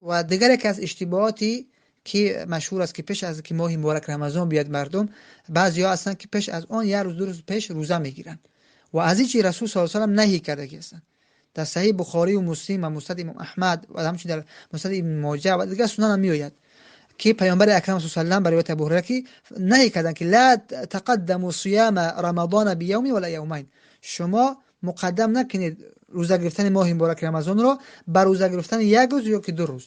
و دیگر یک از اشتباهاتی که مشهور است که پیش از که ماه مبارک رمضان بیاد مردم بعضیا هستن که پیش از آن یک روز دو روز پیش روزه میگیرن و از این چی رسول صلی الله علیه و آله نهی کرده که هستن. در صحیح بخاری و مسلم و مسند امام احمد و همچنین در مسند ابن ماجه و دیگر سنن هم میآید که پیامبر اکرم صلی الله علیه و آله برای ابو هریره که نهی کردن که لا تقدموا صيام رمضان بیوم ولا یومین، شما مقدم نکنید روزه گرفتن ماه مبارک رمضان را بر روزه گرفتن یک روز یا که دو روز.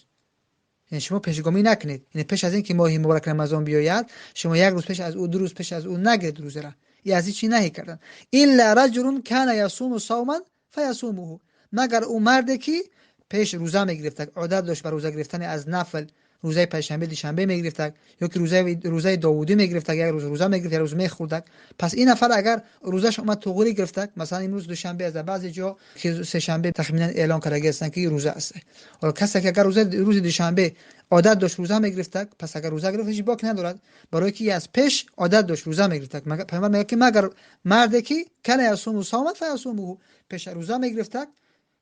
یعنی شما پیشگامی نکنید، یعنی پیش از این که ماه مبارک رمضان بیاید شما یک روز پیش از او دو روز پیش از او نگیرید روزه را. این از این چی نهی کردن. الا رجل کان یصوم صوما فیصومه، مگر او مردی که پیش روزه میگرفت، عادت داشت بر روزه گرفتن از نفل، روزه پنجشنبه دیشنبه میگرفت یا که روزه داوودی میگرفت، یک روز روزه میگرفت، یک روز میخورد. پس این نفر اگر روزش اومد طغوری گرفت، مثلا امروز دوشنبه است، بعضی جا که سه شنبه تخمینا اعلان کرده هستند که روزه است، ولی کسی که اگر روز دوشنبه عادت داشت روزه میگرفت، پس اگر روزه گرفت هیچ باک ندارد، برای که از پیش عادت داشت روزه میگرفت. پیامبر میگه که مگر مردی که کان یصوم صوما فیصومه، پیش روزه میگرفت،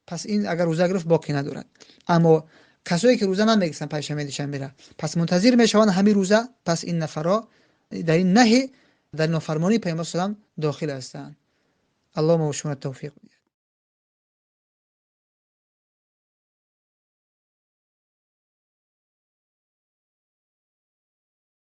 پس این اگر روزه گرفت باکی ندارد. اما کسایی که روزه نمیگیرن پنجشنبه دیشنبه را، پس منتظر میشوند همین روزه، پس این نفرا در این نهی در نافرمانی پیامبر صلی الله علیه و آله داخل هستند. اللهم وفقنا التوفیق.